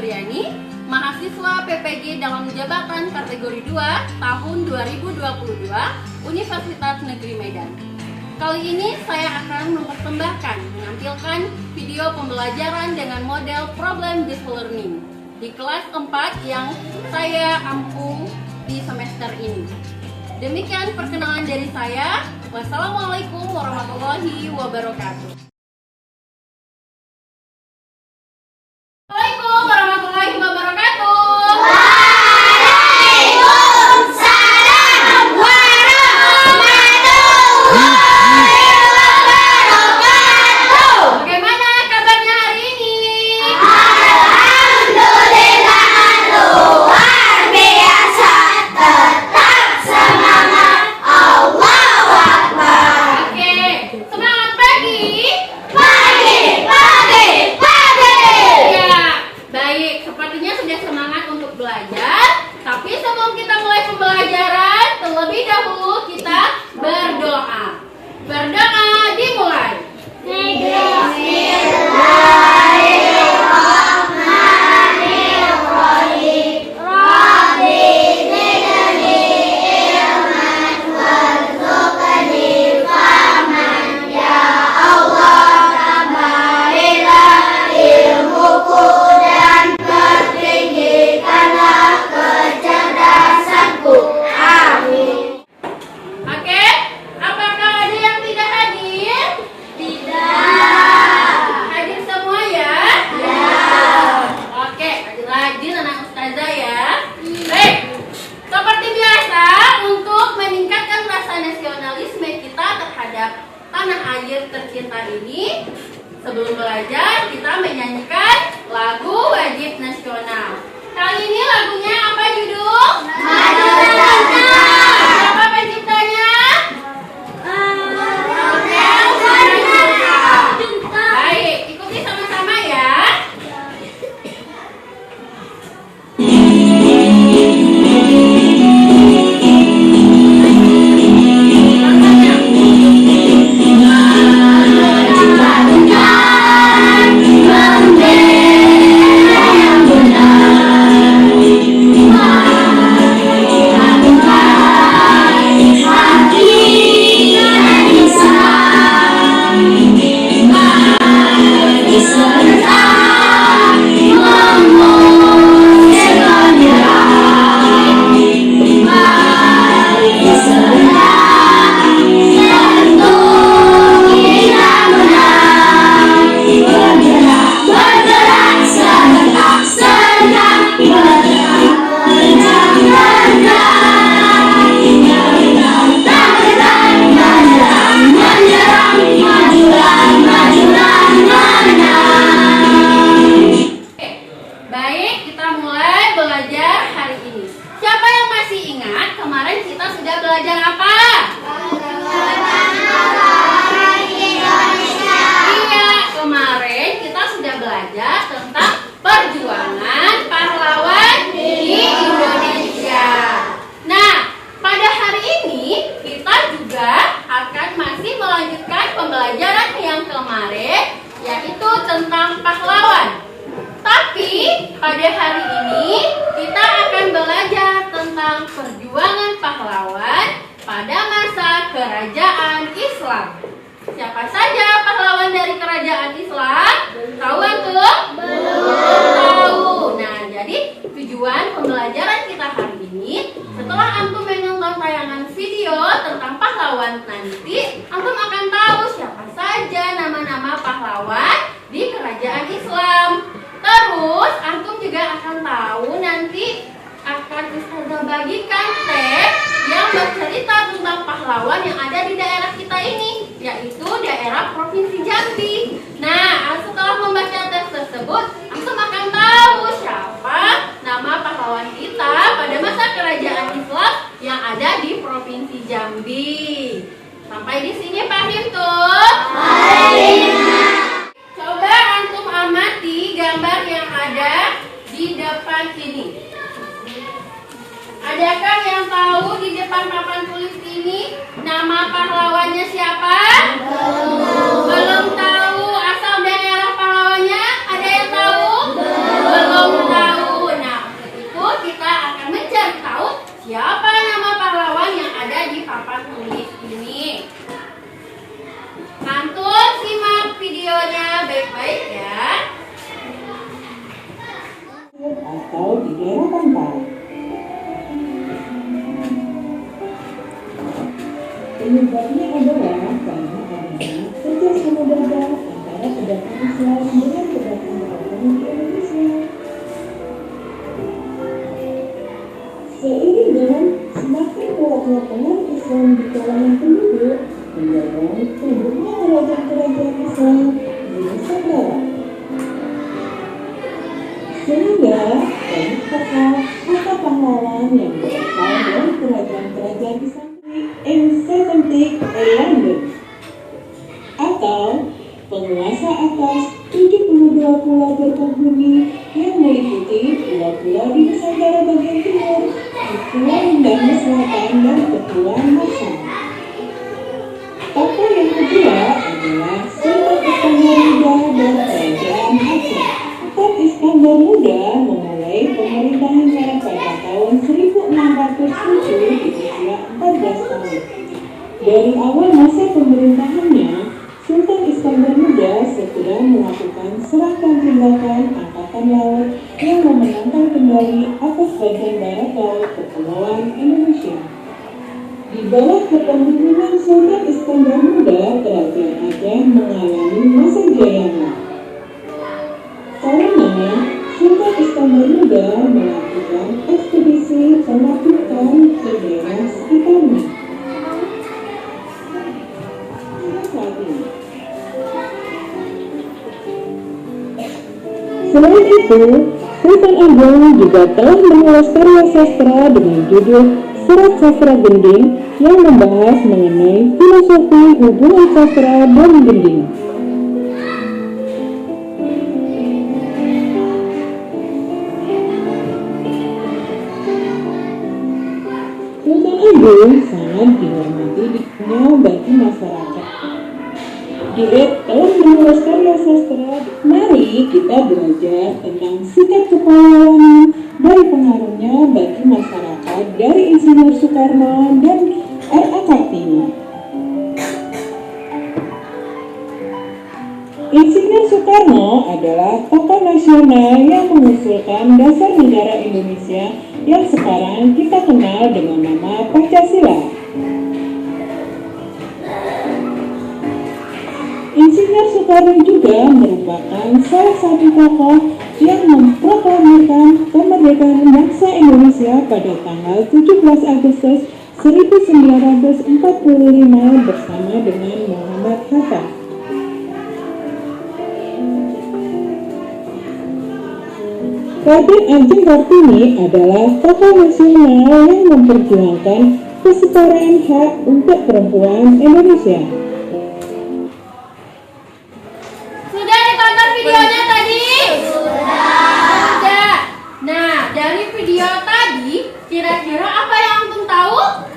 Febriani, mahasiswa PPG dalam jabatan kategori 2 tahun 2022 Universitas Negeri Medan. Kali ini saya akan menampilkan video pembelajaran dengan model problem-based learning di kelas 4 yang saya ampu di semester ini. Demikian perkenalan dari saya. Wassalamualaikum warahmatullahi wabarakatuh. Assalamualaikum warahmatullahi wabarakatuh. Waalaikumsalam warahmatullahi wabarakatuh. Bagaimana kabarnya hari ini? Alhamdulillah luar biasa, tetap semangat, Allahu Akbar. Oke, semangat pagi. Pagi. Ya, baik. Sepertinya sudah semangat untuk belajar. Tapi sebelum kita mulai pembelajaran, terlebih dahulu kita berdoa. Berdoa dimulai. Bismillahirrahmanirrahim. Rabbi zidni ilman warzuqni fahman. Ya Allah, tambahlah ilmuku dan pertinggikanlah kecerdasanku. Amin. Oke, apakah ada yang tidak hadir? Tidak. Hadir semua ya? Ya. Oke, rajin anak ustazah ya. Baik, seperti biasa untuk meningkatkan rasa nasionalisme kita terhadap tanah air tercinta ini, sebelum belajar kita menyanyikan lagu wajib nasional. Kali ini lagunya apa judul? Maju Tercinta. Siapa penciptanya? Baik, ikuti sama-sama ya. Baik, kita mulai belajar hari ini. Siapa yang masih ingat kemarin kita sudah belajar apa? Iya, kemarin kita sudah belajar tentang perjuangan pahlawan di Indonesia. Nah, pada hari ini kita juga akan masih melanjutkan pembelajaran yang kemarin, yaitu tentang pahlawan. Tapi pada hari ini kita akan belajar tentang perjuangan pahlawan pada masa kerajaan Islam. Siapa saja pahlawan dari kerajaan Islam? Tahu antum? Belum tahu. Nah, jadi tujuan pembelajaran kita hari ini, setelah antum menonton tayangan video tentang pahlawan nanti, antum akan tahu siapa saja nama-nama pahlawan di kerajaan Islam. Terus antum juga akan tahu nanti akan ustazah bagikan teks yang bercerita tentang pahlawan yang ada di daerah kita ini, yaitu daerah Provinsi Jambi. Nah, setelah membaca teks tersebut, antum akan tahu siapa nama pahlawan kita pada masa kerajaan Islam yang ada di Provinsi Jambi. Sampai di sini paham tuh? Coba antum amati gambar yang ada di depan sini. Adakah yang tahu di depan papan tulis ini nama pahlawannya siapa? Belum tahu. Asal daerah pahlawannya ada yang tahu? Belum tahu. daerah pangkal. Penyebabnya adalah karena adanya kerjasama dagang antara pedagang Islam dengan pedagang-pedagang di Indonesia. Seiring dengan semakin kuatnya pengaruh Islam di kalangan penduduk, mendorong tumbuhnya kerajaan-kerajaan Islam di Nusantara. Sehingga banyak tokoh atau pahlawan yang berasal dari kerajaan-kerajaan Islam Anseatic London atau penguasa atas 72 pulau berpenghuni yang meliputi pulau-pulau di Nusantara bagian timur, Kepulauan Banda Selatan, dan Kepulauan Masa. Tokoh yang kedua adalah Sultan Iskandar Muda dan Kerajaan Aceh. Sultan Iskandar Muda memulai pemerintahannya pada tahun 1607 di usia 14 tahun. Dari awal masa pemerintahannya, Sultan Iskandar Muda segera melakukan serangkaian tindakan angkatan laut yang memenangkan kembali atas bagian barat laut Kepulauan Indonesia. Di bawah kepemimpinan Sultan Iskandar Muda, Kerajaan Aceh mengalami masa jayanya. Karena Sultan Iskandar Muda melakukan ekspedisi penaklukan ke daerah sekitarnya. Selain itu, Sultan Agung juga telah menulis karya sastra dengan judul Serat Sastra Gending yang membahas mengenai filosofi hubungan sastra dan gending. Sultan Agung sangat dihormati di dunia bagi masyarakat. Dia telah menulis karya sastra. Mari kita belajar tentang sikap kepahlawanan dari pengaruhnya bagi masyarakat dari Insinyur Soekarno dan R.A. Kartini. Insinyur Soekarno adalah tokoh nasional yang mengusulkan dasar negara Indonesia yang sekarang kita kenal dengan nama Pancasila. Insinyur Soekarno juga merupakan salah satu tokoh yang memproklamirkan kemerdekaan bangsa Indonesia pada tanggal 17 Agustus 1945 bersama dengan Muhammad Hatta. Raden Ajeng Kartini adalah tokoh nasional yang memperjuangkan kesetaraan hak untuk perempuan Indonesia. Videonya tadi? Sudah. Nah, dari video tadi, kira-kira apa yang antum tahu?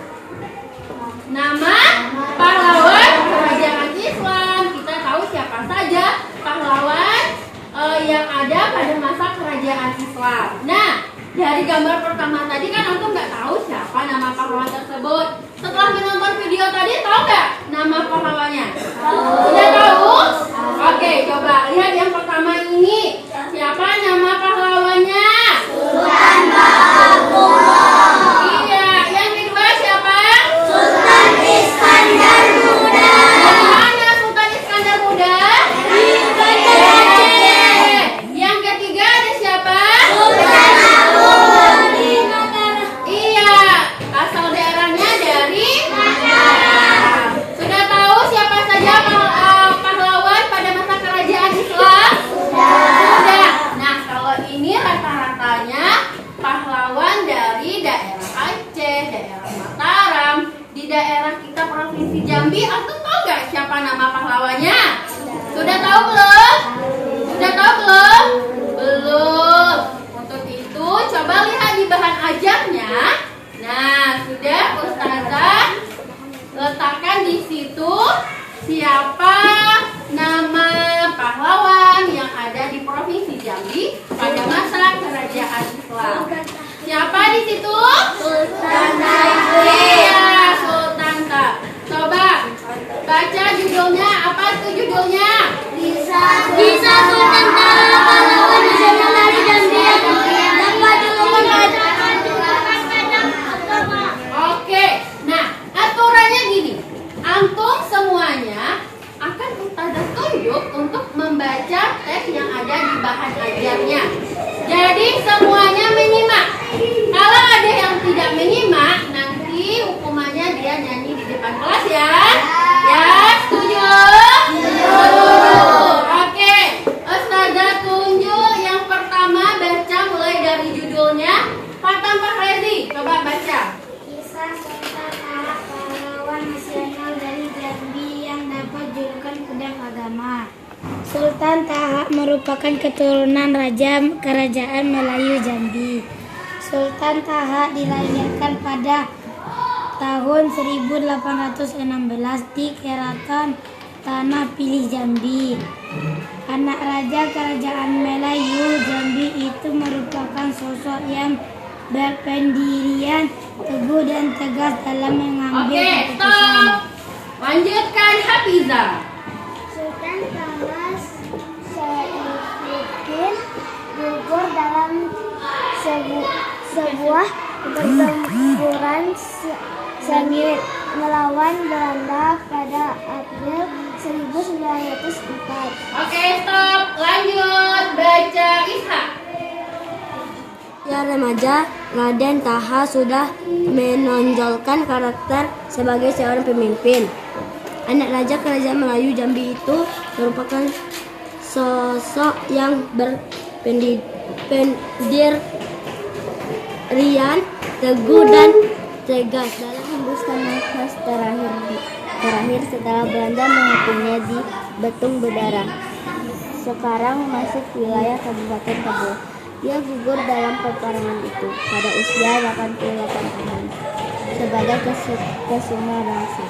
Nama pahlawan kerajaan Islam. Kita tahu siapa saja pahlawan yang ada pada masa kerajaan Islam. Nah, dari gambar pertama tadi kan antum nggak tahu siapa nama pahlawan tersebut. Setelah menonton video tadi, tahu nggak nama pahlawannya? Sudah tahu? Oke, coba lihat yang pertama ini. Siapa nama pahlawannya? Sultan Bahadur. Iya, yang kedua siapa? Sultan Iskandar Muda. Dari mana Sultan Iskandar Muda? Dari Aceh. Yang ketiga ada siapa? Sultan Agung. Iya, asal daerahnya dari Mataram. Sudah tahu siapa saja pahlawan pada masa kerajaan Islam? Sudah. Nah, kalau ini rata-ratanya pahlawan dari daerah Aceh, daerah Mataram, di daerah kita Provinsi Jambi. Antum tahu nggak siapa nama pahlawannya? Sudah tahu belum? Sudah tahu belum? Belum. Untuk itu, coba lihat di bahan ajarnya. Nah, sudah Ustazah letakkan di situ siapa nama pahlawan yang ada di Provinsi Jambi pada masa kerajaan Islam. Siapa di situ? Sultan Iya, Sultan Ta. Coba baca judulnya. Apa itu judulnya? Bisa Sultan Taha pahlawan nasional dari Jambi yang dapat julukan Sultan Taha merupakan keturunan Raja Kerajaan Melayu Jambi. Sultan Taha dilahirkan pada tahun 1816 di Keraton Tanah Pilih Jambi. Anak Raja Kerajaan Melayu Jambi itu merupakan sosok yang berpendirian teguh dan tegas dalam mengambil Oke, keputusan. stop. Lanjutkan Hafizah. Sultan Taha Saifuddin gugur dalam sebuah pertempuran sengit melawan Belanda pada April 1904. Oke, stop. Lanjut baca Ishak. Ya remaja, Raden Taha sudah menonjolkan karakter sebagai seorang pemimpin. Anak Raja Kerajaan Melayu Jambi itu merupakan sosok yang berpendirian teguh dan tegas dalam hembuskan nafas terakhir setelah Belanda menghukumnya di Betung Bedara. Sekarang masuk wilayah Kabupaten Kabo. Dia gugur dalam peperangan itu pada usia 88 tahun sebagai kesuma bangsa.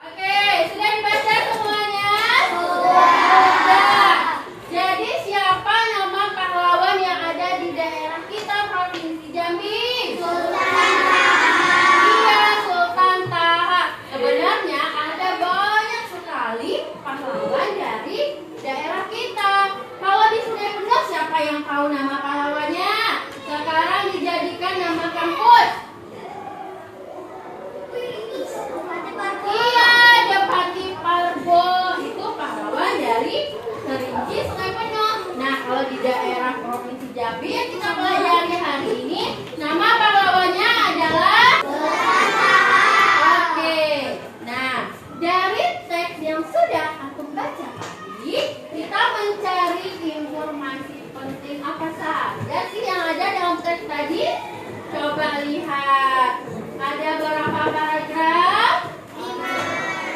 Oke, sudah dibaca semuanya? Sudah. Jadi siapa nama pahlawan yang ada di daerah kita Provinsi Jambi? Iya, Sultan Taha. Sebenarnya ada banyak sekali pahlawan dari daerah kita. Kalau di Sungai Penuh siapa yang tahu nama pahlawannya? Sekarang dijadikan nama kampus. Iya, Depati Parbo itu pahlawan dari Kerinci Sungai Penuh. Nah, kalau di daerah Provinsi Jambi yang kita pelajari hari ini, nama pahlawannya adalah Oke. Nah, dari teks yang sudah aku baca tadi, kita mencari informasi penting apa saja sih yang ada dalam teks tadi? Coba lihat. Ada berapa paragraf?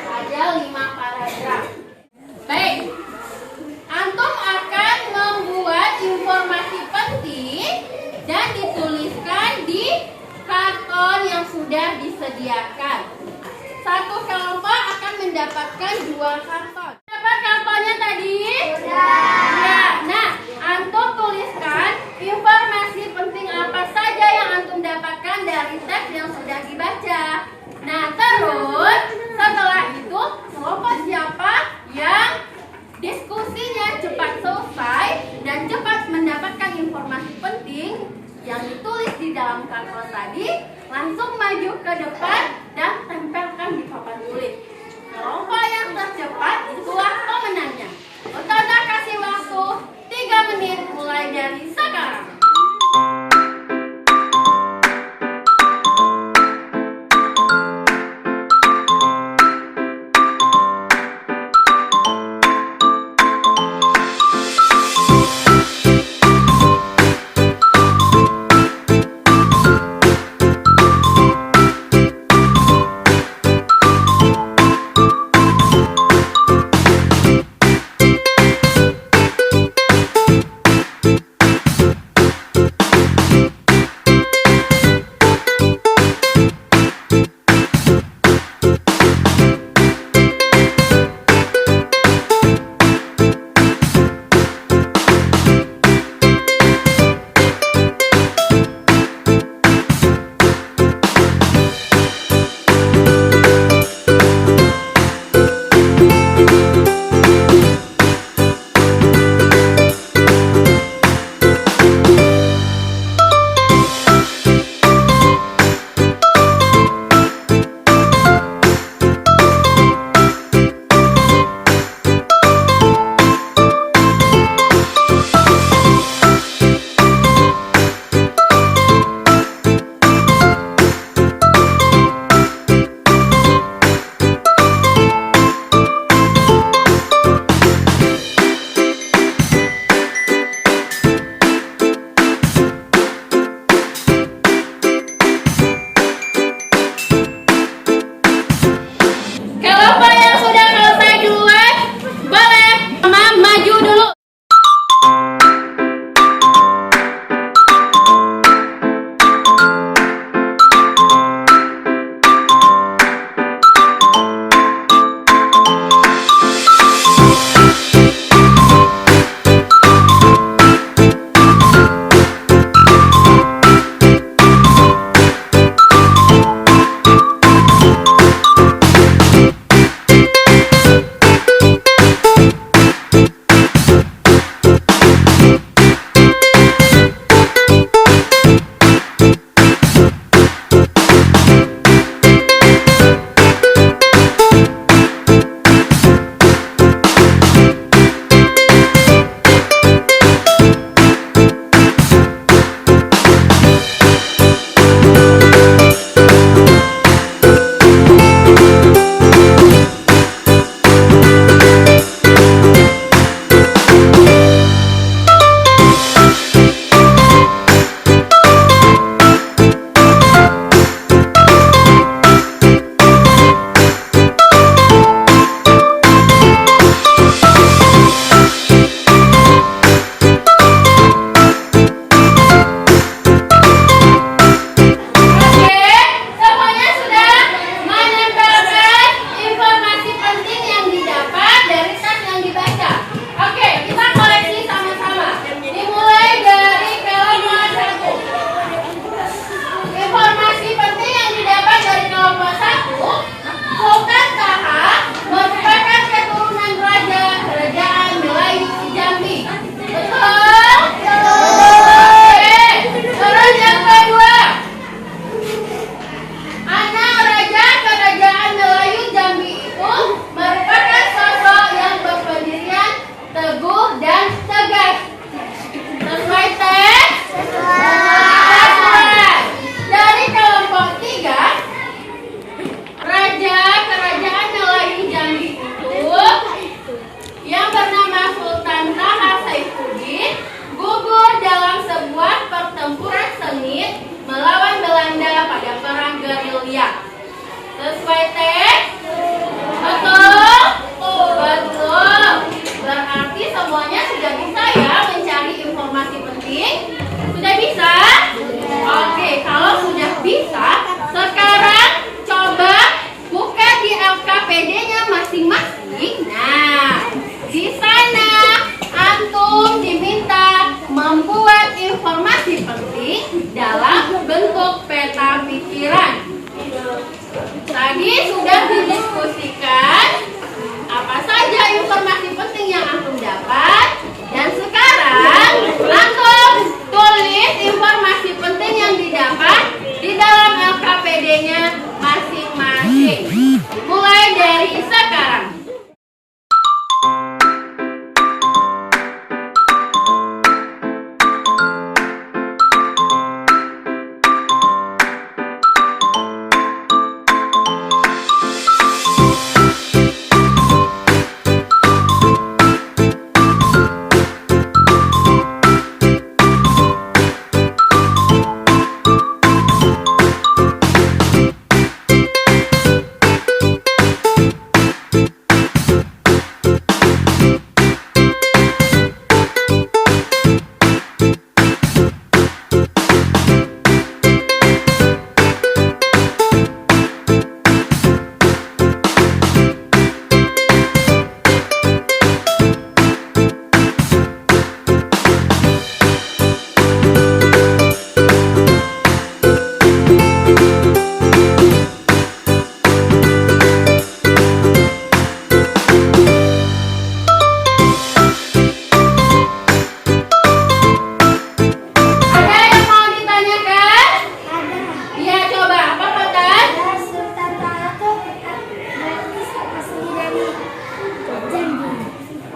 Ada 5 paragraf. Baik. Antum akan membuat informasi penting dan dituliskan di karton yang sudah disediakan. Satu kelompok akan mendapatkan 2 karton. Dapat kartonnya tadi? Ya. Nah, antum tuliskan informasi penting apa saja yang antum dapatkan dari teks yang sudah dibaca. Nah, terus setelah itu kelompok siapa yang diskusinya cepat selesai dan cepat mendapatkan informasi penting yang ditulis di dalam karton tadi, langsung maju ke depan dan tempelkan di papan tulis. Kelompok yang tercepat itulah pemenangnya. Ustazah kasih waktu 3 menit mulai dari sekarang. masing-masing. Nah, di sana antum diminta membuat informasi penting dalam bentuk peta pikiran. Tadi sudah didiskusikan apa saja informasi penting yang antum dapat, dan sekarang antum tulis informasi penting yang didapat di dalam LKPD-nya masing-masing. Mulai dari sekarang.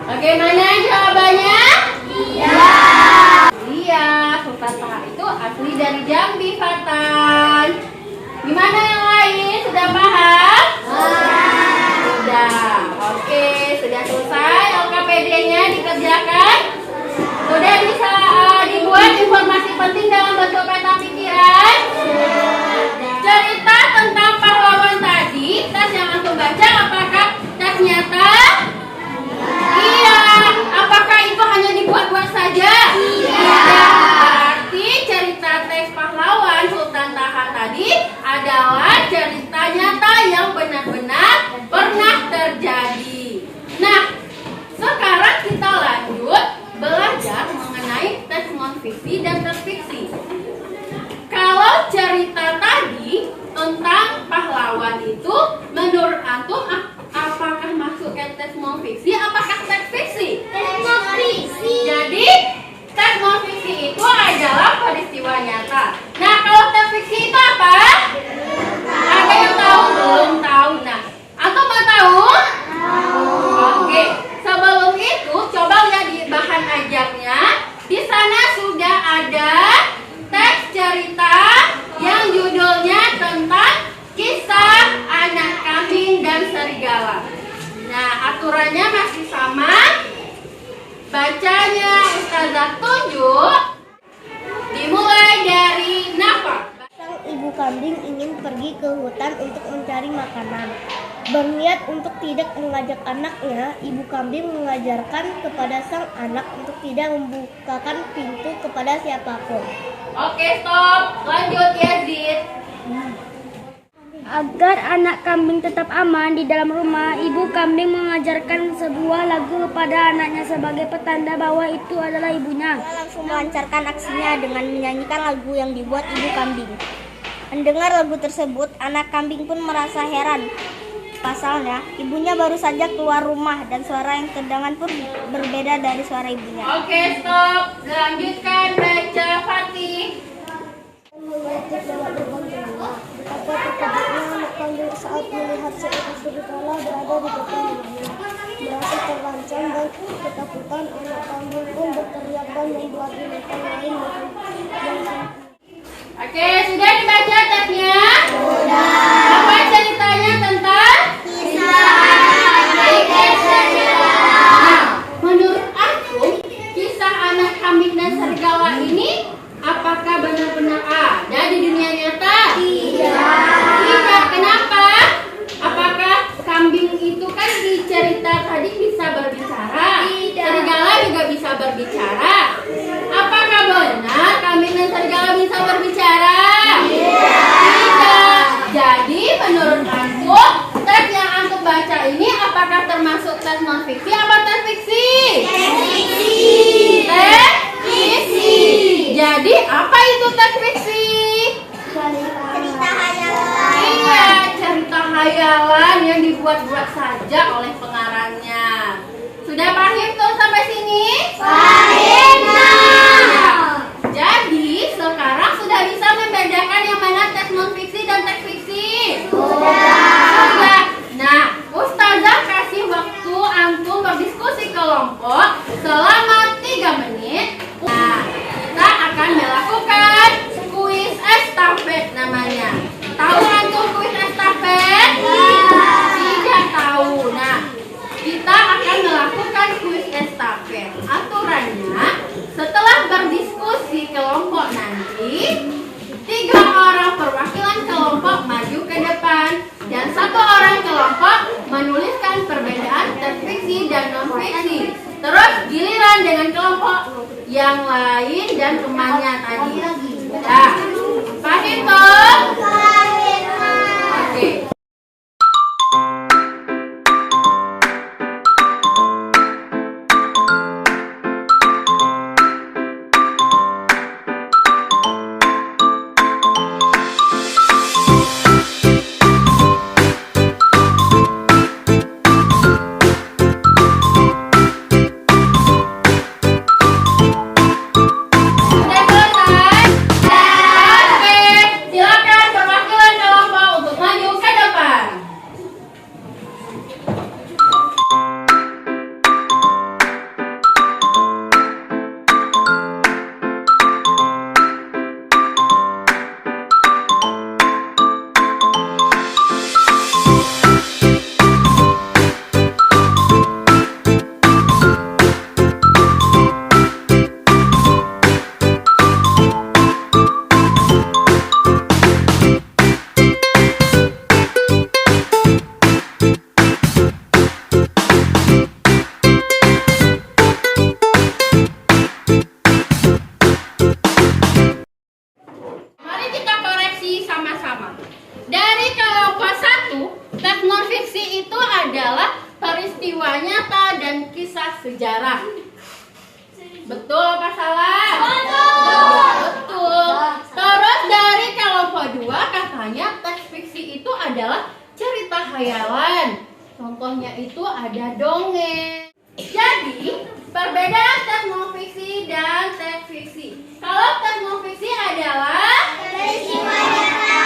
Bagaimana jawabannya? Iya. Iya, Sultan Taha itu asli dari Jambi, Fatan. Gimana yang lain? Sudah paham? Sudah. Oke, sudah selesai LKPD-nya dikerjakan. Sudah bisa dibuat informasi penting dalam bentuk peta pikiran. Cerita tentang pahlawan tadi, tes yang antum baca apakah tes nyata? Iya. Apakah itu hanya dibuat-buat saja? Iya. Berarti cerita teks pahlawan Sultan Taha tadi adalah cerita nyata yang benar-benar pernah terjadi. Nah, sekarang kita lanjut belajar mengenai teks non-fiksi dan teks fiksi. Kalau cerita tadi tentang pahlawan itu menurut antum apakah masuk ke teks non-fiksi? Apakah teks fiksi? Teks non-fiksi. Jadi teks non-fiksi itu adalah peristiwa nyata. Nah, kalau teks fiksi itu apa? Ada yang tahu? Belum tahu. Nah, antum mau tahu? Oke. Sebelum itu coba lihat di bahan ajarnya. Di sana sudah ada teks cerita yang judulnya tentang kisah anak kambing dan serigala. Nah, aturannya masih sama. Bacanya Ustazah tunjuk. Dimulai dari Nafa. Sang ibu kambing ingin pergi ke hutan untuk mencari makanan. Berniat untuk tidak mengajak anaknya, ibu kambing mengajarkan kepada sang anak untuk tidak membukakan pintu kepada siapapun. Oke, stop. Lanjut Yazid. Agar anak kambing tetap aman di dalam rumah, ibu kambing mengajarkan sebuah lagu kepada anaknya sebagai petanda bahwa itu adalah ibunya. Dia langsung melancarkan aksinya dengan menyanyikan lagu yang dibuat ibu kambing. Mendengar lagu tersebut, anak kambing pun merasa heran. Pasalnya, ibunya baru saja keluar rumah dan suara yang terdengar pun berbeda dari suara ibunya. Oke, stop. Lanjutkan baca Fatih. Mengintip lewat gerbang jendela. Betapa terkejutnya anak kambing saat melihat seekor serigala berada di depan rumahnya. Merasa terancam dan ketakutan, anak kambing pun berteriak dan membuat binatang lain yang Oke, sudah dibaca teksnya? Sudah. Apa ceritanya tentang? Kisah anak kambing dan serigala. Nah, menurut antum, kisah anak kambing dan serigala ini apakah benar-benar ada di dunia nyata? Tidak. Tidak. Kenapa? Apakah kambing itu kan di cerita tadi bisa berbicara? Tidak. Serigala juga bisa berbicara. Apakah benar kambing dan serigala bisa berbicara? Tidak. Tidak. Jadi apakah termasuk tes non fiksi apa tes fiksi? Tes fiksi. Tes fiksi. Jadi apa itu tes fiksi? Cerita hayalan. Iya, cerita hayalan yang dibuat-buat saja oleh pengarangnya. Sudah paham tuh sampai sini? Paham. Jadi sekarang sudah bisa membedakan yang mana tes non fiksi dan tes fiksi? Sudah. Nah, Ustazah kasih waktu antum berdiskusi kelompok selama 3 menit. Nah, kita akan melakukan kuis estafet namanya. Tahu antum kuis estafet? Tidak tahu. Nah, kita akan melakukan kuis estafet. Aturannya, setelah berdiskusi kelompok nanti, 3 orang perwakilan kelompok maju ke depan dan 1 orang kelompok menuliskan perbedaan tes fiksi dan non fiksi. Terus giliran dengan kelompok yang lain dan temannya tadi. Nah, paham toh? Oke. Sudah selesai? Oke, silakan perwakilan kelompok untuk maju ke depan. Mari kita koreksi sama-sama. Dari kelompok 1, tes non fiksi itu adalah peristiwa nyata dan kisah sejarah. Betul apa salah? Betul. Terus dari kelompok 2 katanya tes fiksi itu adalah cerita hayalan. Contohnya itu ada dongeng. Jadi, perbedaan tes non fiksi dan tes fiksi. Kalau tes non fiksi adalah Peristiwa nyata.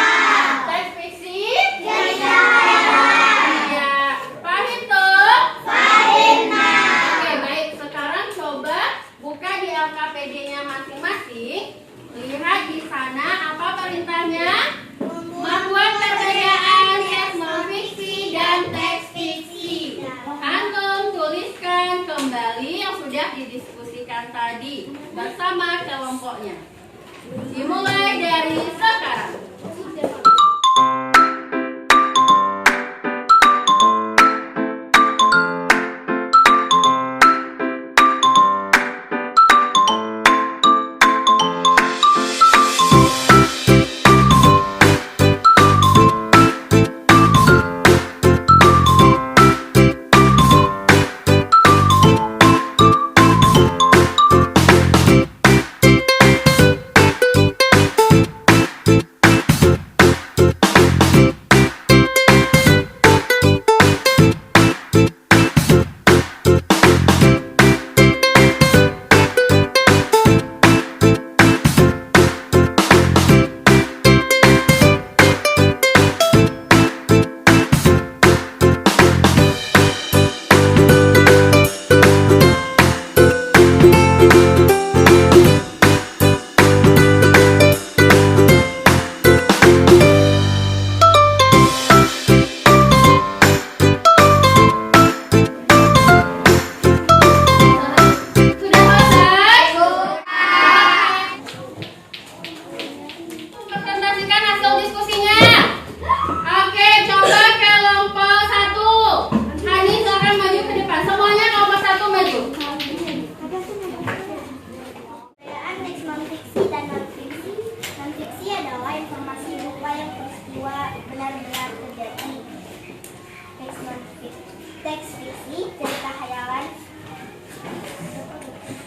tes fiksi? Cerita hayalan. Iya. Paham tuh? Paham. Oke, baik. Sekarang coba buka di LKPD-nya masing-masing. Lihat di sana apa perintahnya? Membuat perbedaan tes non fiksi dan tes fiksi. Antum tuliskan kembali yang sudah didiskusikan tadi bersama kelompoknya. Dimulai dari sekarang. fiksi cerita khayalan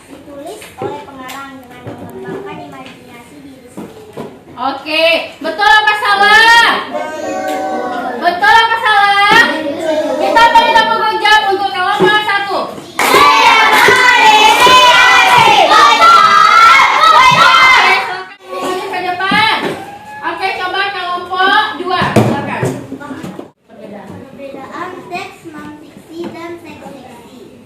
ditulis oleh pengarang dengan mengembangkan imajinasi diri sendiri. Oke, betul apa salah? Betul apa salah? Kita beri tepuk tangan untuk kelompok 1. Ke depan. Oke, coba kelompok 2. Silakan. Perbedaan teks non-fiksi dan teks fiksi.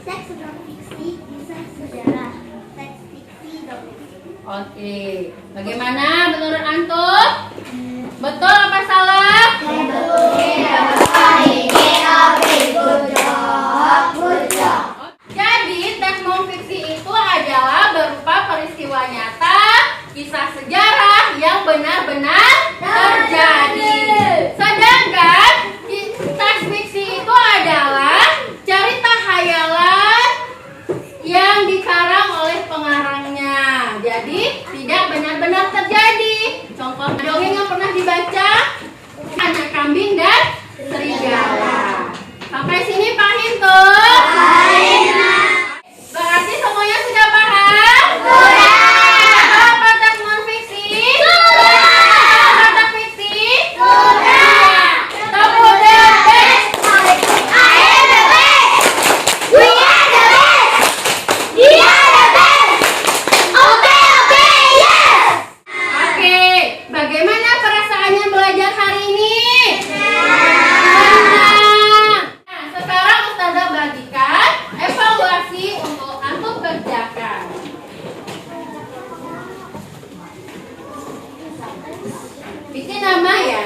Teks non-fiksi kisah sejarah, teks fiksi dongeng. Oke, bagaimana menurut antum? Betul apa salah? Jadi teks non-fiksi itu adalah berupa peristiwa nyata, kisah sejarah yang benar-benar terjadi. Sedangkan teks fiksi itu adalah cerita khayalan yang dikarang oleh pengarangnya. Jadi tidak benar-benar terjadi. Contoh dongeng yang pernah dibaca, Anak Kambing dan Serigala. Sampai sini paham tuh? Berarti semuanya sudah paham? Apa teks non-fiksi? Apa teks fiksi? Tepuk tangan. Oke, bagaimana perasaannya belajar hari ini? Senang. Nah, sekarang Ustazah bagikan evaluasi untuk antum kerjakan. Bikin nama ya.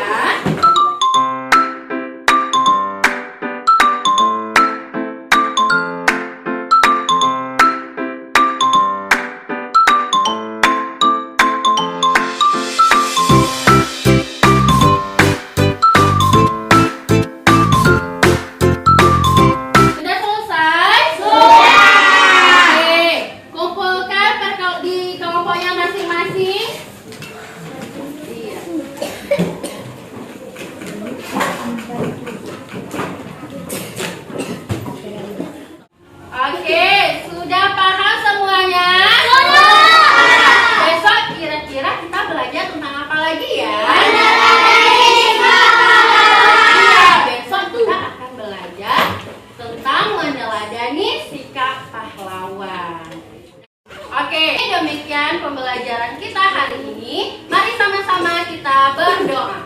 Sudah selesai? Sudah. Oke, kumpulkan di kelompoknya masing-masing. Iya. Oke, sudah paham semuanya? Sudah. Besok kira-kira kita belajar tentang apa lagi ya? Iya, besok kita akan belajar tentang meneladani sikap pahlawan. Oke, demikian pembelajaran kita hari ini. Mari sama-sama kita berdoa.